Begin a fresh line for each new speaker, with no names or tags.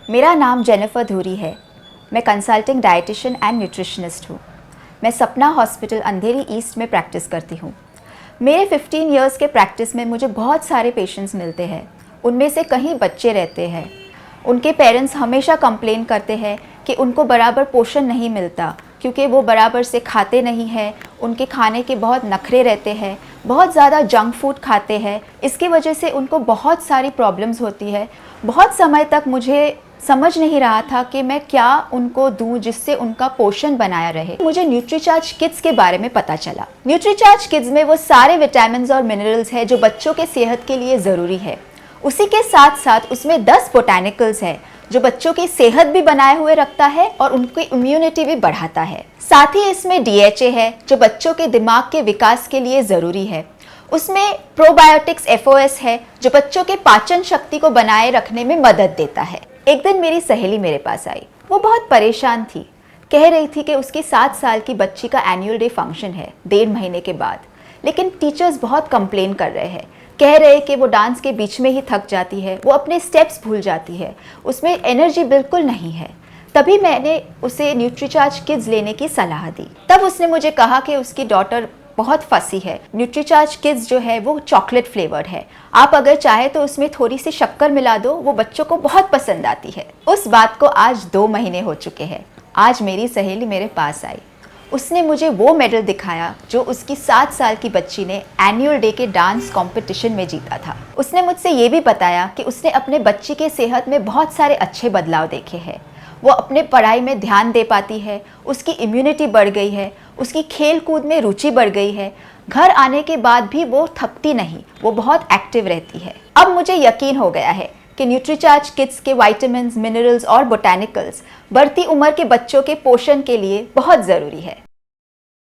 मेरा नाम जेनिफर धूरी है। मैं कंसल्टिंग डाइटिशियन एंड न्यूट्रिशनिस्ट हूँ। मैं सपना हॉस्पिटल अंधेरी ईस्ट में प्रैक्टिस करती हूँ। मेरे 15 इयर्स के प्रैक्टिस में मुझे बहुत सारे पेशेंट्स मिलते हैं। उनमें से कहीं बच्चे रहते हैं। उनके पेरेंट्स हमेशा कंप्लेन करते हैं कि उनको बराबर पोषण नहीं मिलता क्योंकि वो बराबर से खाते नहीं हैं। उनके खाने के बहुत नखरे रहते हैं, बहुत ज़्यादा जंक फूड खाते हैं। इसकी वजह से उनको बहुत सारी प्रॉब्लम्स होती है। बहुत समय तक मुझे समझ नहीं रहा था कि मैं क्या उनको दूं जिससे उनका पोषण बनाया रहे। मुझे न्यूट्रीचार्ज किड्स के बारे में पता चला। न्यूट्रीचार्ज किड्स में वो सारे विटामिन्स और मिनरल्स हैं जो बच्चों के सेहत के लिए ज़रूरी है। उसी के साथ साथ उसमें 10 बोटैनिकल्स है जो बच्चों की सेहत भी बनाए हुए रखता है और उनकी इम्यूनिटी भी बढ़ाता है। साथ ही इसमें DHA है जो बच्चों के दिमाग के विकास के लिए ज़रूरी है। उसमें प्रोबायोटिक्स FOS है जो बच्चों के पाचन शक्ति को बनाए रखने में मदद देता है। एक दिन मेरी सहेली मेरे पास आई। वो बहुत परेशान थी। कह रही थी कि उसकी 7 साल की बच्ची का एनुअल डे फंक्शन है 1.5 महीने के बाद, लेकिन टीचर्स बहुत कंप्लेन कर रहे हैं। कह रहे कि वो डांस के बीच में ही थक जाती है, वो अपने स्टेप्स भूल जाती है, उसमें एनर्जी बिल्कुल नहीं है। तभी मैंने उसे न्यूट्रीचार्ज किड्स लेने की सलाह दी। तब उसने मुझे कहा कि उसकी डॉटर बहुत फंसी है। न्यूट्रीचार्ज किड्स जो है वो चॉकलेट फ्लेवर्ड है। आप अगर चाहे तो उसमें थोड़ी सी शक्कर मिला दो, वो बच्चों को बहुत पसंद आती है। उस बात को आज 2 महीने हो चुके हैं। आज मेरी सहेली मेरे पास आई। उसने मुझे वो मेडल दिखाया जो उसकी 7 साल की बच्ची ने एनुअल डे के डांस कंपटीशन में जीता था। उसने मुझसे ये भी बताया कि उसने अपने बच्ची के सेहत में बहुत सारे अच्छे बदलाव देखे हैं। वो अपने पढ़ाई में ध्यान दे पाती है, उसकी इम्यूनिटी बढ़ गई है, उसकी खेल कूद में रुचि बढ़ गई है। घर आने के बाद भी वो थकती नहीं, वो बहुत एक्टिव रहती है। अब मुझे यकीन हो गया है कि न्यूट्रीचार्ज किड्स के विटामिन्स, मिनरल्स और बोटैनिकल्स बढ़ती उम्र के बच्चों के पोषण के लिए बहुत ज़रूरी है।